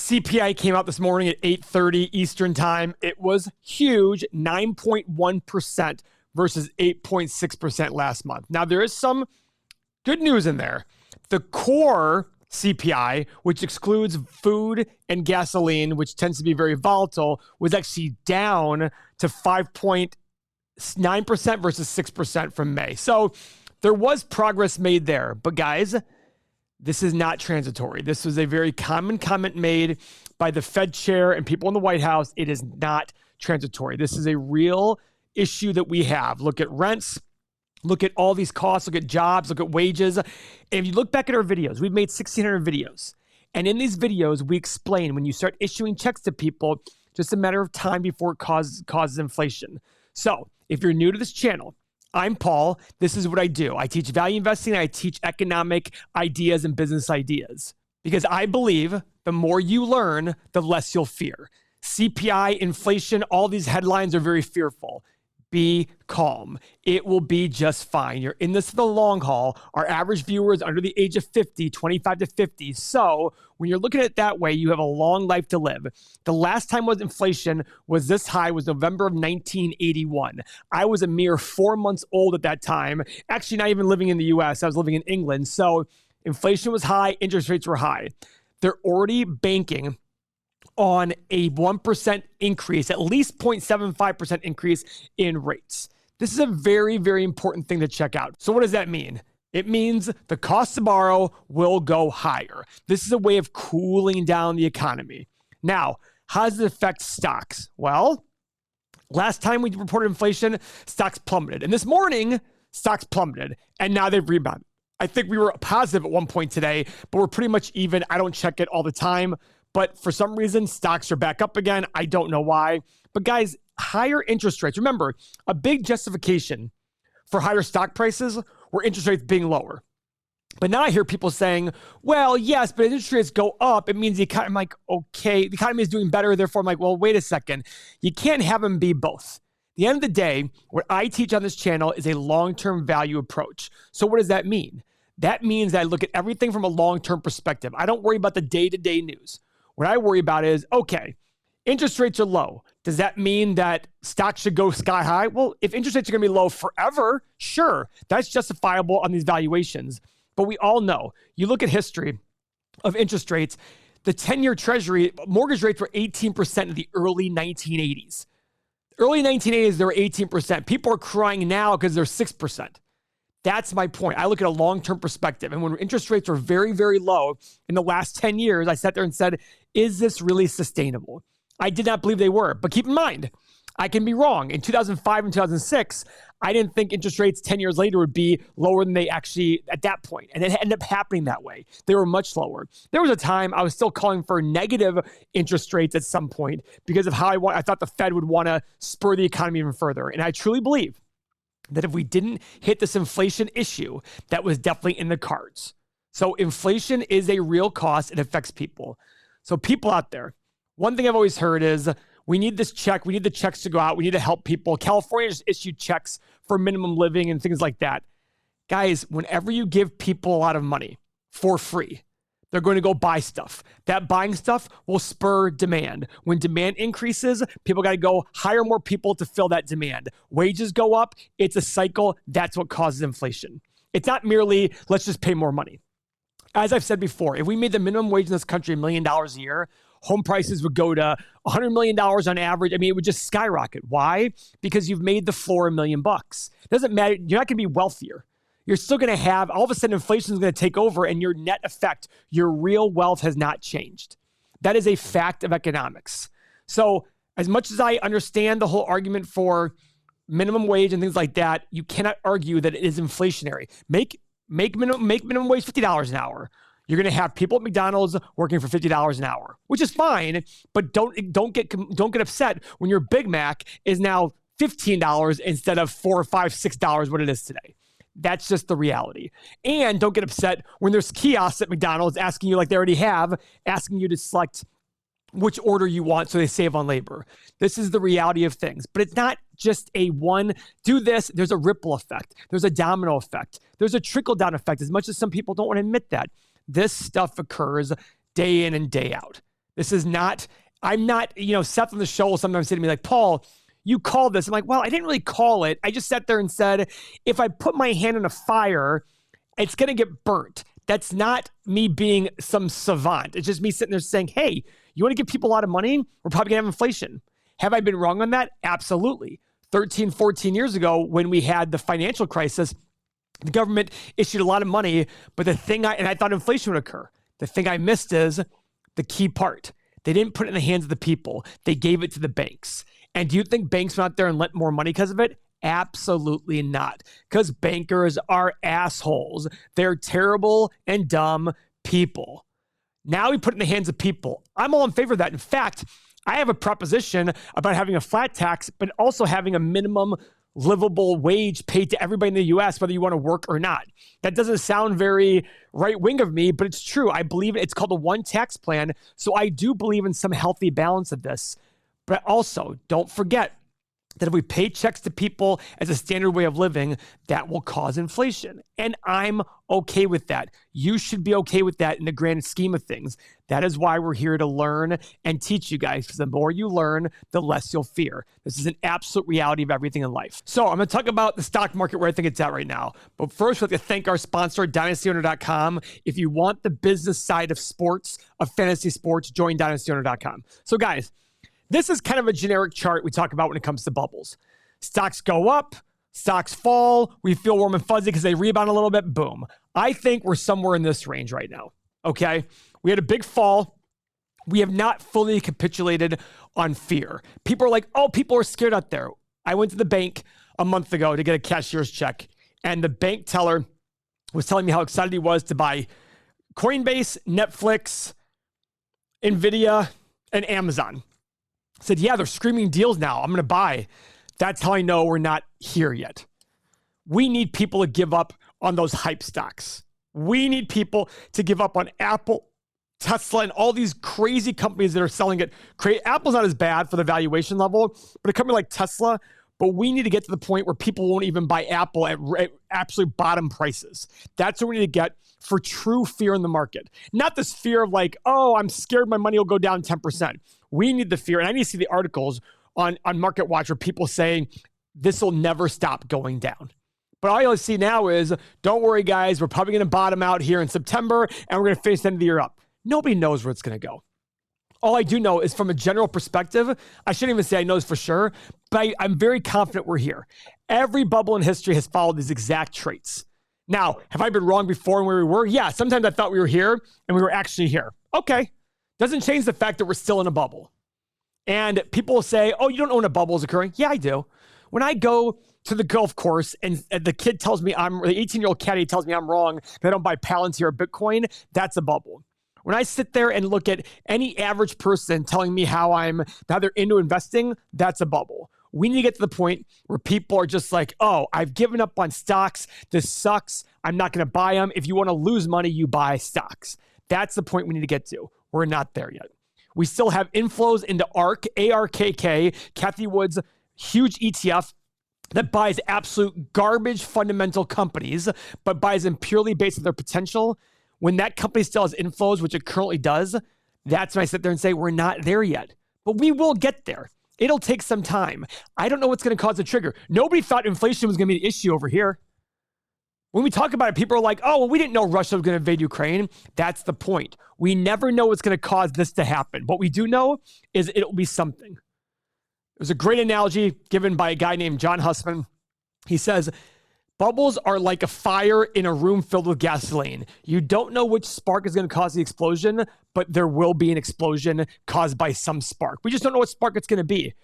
CPI came out this morning at 8:30 Eastern time. It was huge, 9.1% versus 8.6% last month. Now, there is some good news in there. The core CPI, which excludes food and gasoline, which tends to be very volatile, was actually down to 5.9% versus 6% from May. So there was progress made there. But guys, this is not transitory. This was a very common comment made by the Fed chair and people in the White House. It is not transitory. This is a real issue that we have. Look at rents. Look at all these costs. Look at jobs. Look at wages. And if you look back at our videos, we've made 1,600 videos. And in these videos, we explain when you start issuing checks to people, just a matter of time before it causes inflation. So if you're new to this channel, I'm Paul. This is what I do. I teach value investing. And I teach economic ideas and business ideas because I believe the more you learn, the less you'll fear. CPI, inflation, all these headlines are very fearful. Be calm. It will be just fine. You're in this for the long haul. Our average viewer is under the age of 50, 25 to 50. So when you're looking at it that way, you have a long life to live. The last time inflation was this high was November of 1981. I was a mere 4 months old at that time. Actually, not even living in the US. I was living in England. So inflation was high. Interest rates were high. They're already banking on a 1% increase, at least 0.75% increase in rates. This is a very, very important thing to check out. So what does that mean? It means the cost to borrow will go higher. This is a way of cooling down the economy. Now, how does it affect stocks? Well, last time we reported inflation, stocks plummeted. And this morning, stocks plummeted. And now they've rebounded. I think we were positive at one point today, but we're pretty much even. I don't check it all the time. But for some reason, stocks are back up again. I don't know why. But guys, higher interest rates. Remember, a big justification for higher stock prices were interest rates being lower. But now I hear people saying, well, yes, but interest rates go up. It means the economy. I'm like, okay, the economy is doing better. Therefore, I'm like, well, wait a second. You can't have them be both. At the end of the day, what I teach on this channel is a long-term value approach. So what does that mean? That means that I look at everything from a long-term perspective. I don't worry about the day-to-day news. What I worry about is, okay, interest rates are low. Does that mean that stocks should go sky high? Well, if interest rates are going to be low forever, sure, that's justifiable on these valuations. But we all know, you look at history of interest rates, the 10-year treasury, mortgage rates were 18% in the early 1980s. Early 1980s, they were 18%. People are crying now because they're 6%. That's my point. I look at a long-term perspective. And when interest rates were very, very low in the last 10 years, I sat there and said, is this really sustainable? I did not believe they were. But keep in mind, I can be wrong. In 2005 and 2006, I didn't think interest rates 10 years later would be lower than they actually at that point. And it ended up happening that way. They were much lower. There was a time I was still calling for negative interest rates at some point because of how I thought the Fed would want to spur the economy even further. And I truly believe that if we didn't hit this inflation issue, that was definitely in the cards. So inflation is a real cost. It affects people. So people out there, one thing I've always heard is we need this check. We need the checks to go out. We need to help people. California just issued checks for minimum living and things like that. Guys, whenever you give people a lot of money for free, they're going to go buy stuff. That buying stuff will spur demand. When demand increases, people got to go hire more people to fill that demand. Wages go up. It's a cycle. That's what causes inflation. It's not merely, let's just pay more money. As I've said before, if we made the minimum wage in this country $1 million a year, home prices would go to $100 million on average. I mean, it would just skyrocket. Why? Because you've made the floor $1 million. It doesn't matter. You're not going to be wealthier. You're still going to have, all of a sudden, inflation is going to take over and your net effect, your real wealth has not changed. That is a fact of economics. So as much as I understand the whole argument for minimum wage and things like that, you cannot argue that it is inflationary. Make minimum wage $50 an hour. You're going to have people at McDonald's working for $50 an hour, which is fine, but don't get upset when your Big Mac is now $15 instead of $4, $5, $6 what it is today. That's just the reality. And don't get upset when there's kiosks at McDonald's asking you, like they already have, asking you to select which order you want so they save on labor. This is the reality of things. But it's not just a one, do this. There's a ripple effect. There's a domino effect. There's a trickle-down effect, as much as some people don't want to admit that. This stuff occurs day in and day out. This is not, I'm not, Seth on the show will sometimes say to me like, Paul, you called this. I'm like, well, I didn't really call it. I just sat there and said, if I put my hand in a fire, it's going to get burnt. That's not me being some savant. It's just me sitting there saying, hey, you want to give people a lot of money? We're probably going to have inflation. Have I been wrong on that? Absolutely. 13, 14 years ago, when we had the financial crisis, the government issued a lot of money, but I thought inflation would occur. The thing I missed is the key part. They didn't put it in the hands of the people. They gave it to the banks. And do you think banks went out there and lent more money because of it? Absolutely not. Because bankers are assholes. They're terrible and dumb people. Now we put it in the hands of people. I'm all in favor of that. In fact, I have a proposition about having a flat tax, but also having a minimum livable wage paid to everybody in the U.S., whether you want to work or not. That doesn't sound very right-wing of me, but it's true. I believe it's called a one tax plan. So I do believe in some healthy balance of this. But also, don't forget that if we pay checks to people as a standard way of living, that will cause inflation. And I'm okay with that. You should be okay with that in the grand scheme of things. That is why we're here to learn and teach you guys, because the more you learn, the less you'll fear. This is an absolute reality of everything in life. So I'm going to talk about the stock market, where I think it's at right now. But first, we'd like to thank our sponsor, DynastyOwner.com. If you want the business side of sports, of fantasy sports, join DynastyOwner.com. So guys, this is kind of a generic chart we talk about when it comes to bubbles. Stocks go up, stocks fall, we feel warm and fuzzy because they rebound a little bit, boom. I think we're somewhere in this range right now, okay? We had a big fall. We have not fully capitulated on fear. People are like, oh, people are scared out there. I went to the bank a month ago to get a cashier's check, and the bank teller was telling me how excited he was to buy Coinbase, Netflix, NVIDIA, and Amazon. Said, yeah, they're screaming deals now. I'm going to buy. That's how I know we're not here yet. We need people to give up on those hype stocks. We need people to give up on Apple, Tesla, and all these crazy companies that are selling it. Apple's not as bad for the valuation level, but a company like Tesla, but we need to get to the point where people won't even buy Apple at absolute bottom prices. That's what we need to get for true fear in the market. Not this fear of like, oh, I'm scared my money will go down 10%. We need the fear. And I need to see the articles on Market Watch where people saying this will never stop going down. But all I see now is, don't worry, guys, we're probably going to bottom out here in September, and we're going to finish the end of the year up. Nobody knows where it's going to go. All I do know is from a general perspective, I shouldn't even say I know this for sure, but I'm very confident we're here. Every bubble in history has followed these exact traits. Now, have I been wrong before and where we were? Yeah, sometimes I thought we were here and we were actually here. Okay. Doesn't change the fact that we're still in a bubble. And people will say, oh, you don't know when a bubble is occurring. Yeah, I do. When I go to the golf course and the kid tells me the 18-year-old caddy tells me I'm wrong, that I don't buy Palantir or Bitcoin, that's a bubble. When I sit there and look at any average person telling me how they're into investing, that's a bubble. We need to get to the point where people are just like, oh, I've given up on stocks. This sucks. I'm not going to buy them. If you want to lose money, you buy stocks. That's the point we need to get to. We're not there yet. We still have inflows into ARK, ARKK, Kathy Wood's huge ETF that buys absolute garbage fundamental companies, but buys them purely based on their potential. When that company still has inflows, which it currently does, that's when I sit there and say, we're not there yet. But we will get there. It'll take some time. I don't know what's going to cause a trigger. Nobody thought inflation was going to be an issue over here. When we talk about it, people are like, oh, well, we didn't know Russia was going to invade Ukraine. That's the point. We never know what's going to cause this to happen. What we do know is it'll be something. It was a great analogy given by a guy named John Hussman. He says, bubbles are like a fire in a room filled with gasoline. You don't know which spark is going to cause the explosion, but there will be an explosion caused by some spark. We just don't know what spark it's going to be.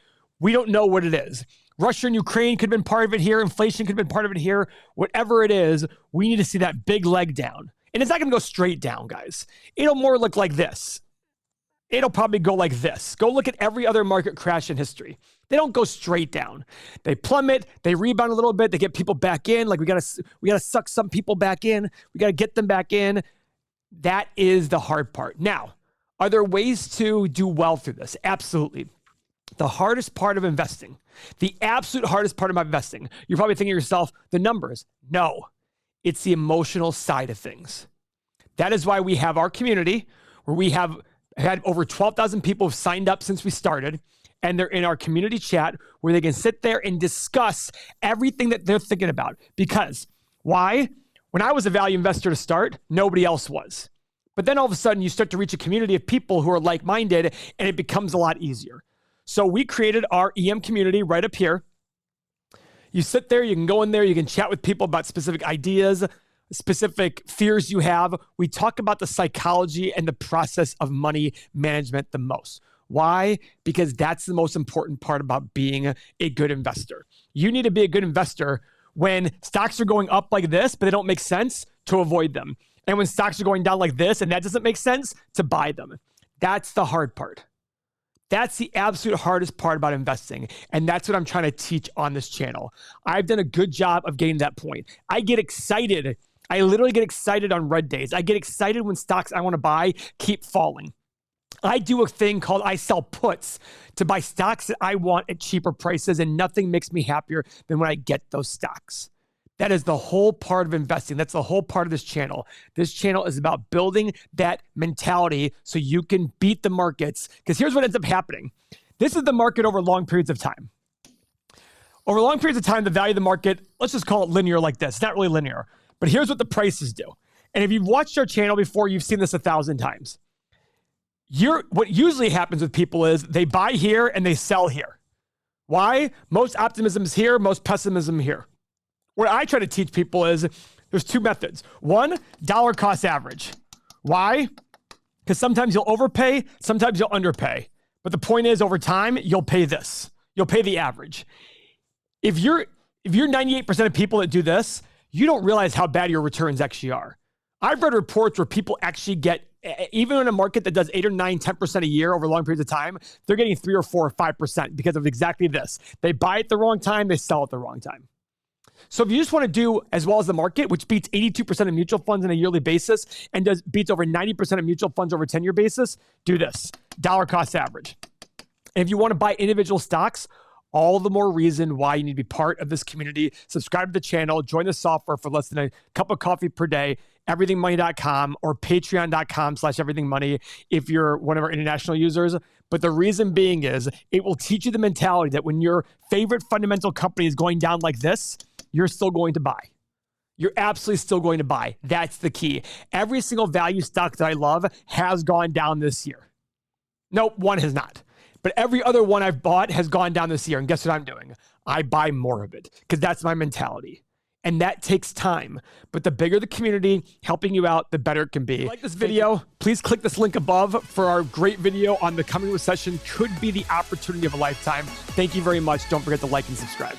We don't know what it is. Russia and Ukraine could have been part of it here. Inflation could have been part of it here. Whatever it is, we need to see that big leg down. And it's not going to go straight down, guys. It'll more look like this. It'll probably go like this. Go look at every other market crash in history. They don't go straight down. They plummet. They rebound a little bit. They get people back in. Like we gotta suck some people back in. We got to get them back in. That is the hard part. Now, are there ways to do well through this? Absolutely. The hardest part of investing, the absolute hardest part of investing, you're probably thinking to yourself, the numbers. No, it's the emotional side of things. That is why we have our community where we have I had over 12,000 people who've signed up since we started, and they're in our community chat where they can sit there and discuss everything that they're thinking about. Because why? When I was a value investor to start, nobody else was. But then all of a sudden you start to reach a community of people who are like-minded, and it becomes a lot easier. So we created our EM community right up here. You sit there, you can go in there, you can chat with people about specific ideas, specific fears you have. We talk about the psychology and the process of money management the most. Why? Because that's the most important part about being a good investor. You need to be a good investor when stocks are going up like this, but they don't make sense, to avoid them. And when stocks are going down like this and that doesn't make sense, to buy them. That's the hard part. That's the absolute hardest part about investing. And that's what I'm trying to teach on this channel. I've done a good job of getting to that point. I get excited. I literally get excited on red days. I get excited when stocks I want to buy keep falling. I do a thing called I sell puts to buy stocks that I want at cheaper prices, and nothing makes me happier than when I get those stocks. That is the whole part of investing. That's the whole part of this channel. This channel is about building that mentality so you can beat the markets. Because here's what ends up happening. This is the market over long periods of time. Over long periods of time, the value of the market, let's just call it linear like this. It's not really linear. But here's what the prices do. And if you've watched our channel before, you've seen this 1,000 times. What usually happens with people is they buy here and they sell here. Why? Most optimism is here, most pessimism here. What I try to teach people is there's two methods. One, dollar cost average. Why? Because sometimes you'll overpay, sometimes you'll underpay. But the point is, over time, you'll pay this. You'll pay the average. If you're 98% of people that do this, you don't realize how bad your returns actually are. I've read reports where people actually get, even in a market that does 8 or 9, 10% a year over long periods of time, they're getting 3 or 4 or 5% because of exactly this. They buy at the wrong time, they sell at the wrong time. So if you just want to do as well as the market, which beats 82% of mutual funds on a yearly basis and beats over 90% of mutual funds over a 10-year basis, do this, dollar cost average. And if you want to buy individual stocks, all the more reason why you need to be part of this community. Subscribe to the channel, join the software for less than a cup of coffee per day, everythingmoney.com or patreon.com/everythingmoney if you're one of our international users. But the reason being is it will teach you the mentality that when your favorite fundamental company is going down like this, you're still going to buy. You're absolutely still going to buy. That's the key. Every single value stock that I love has gone down this year. Nope, one has not. But every other one I've bought has gone down this year. And guess what I'm doing? I buy more of it because that's my mentality. And that takes time. But the bigger the community helping you out, the better it can be. If you like this video, please click this link above for our great video on the coming recession could be the opportunity of a lifetime. Thank you very much. Don't forget to like and subscribe.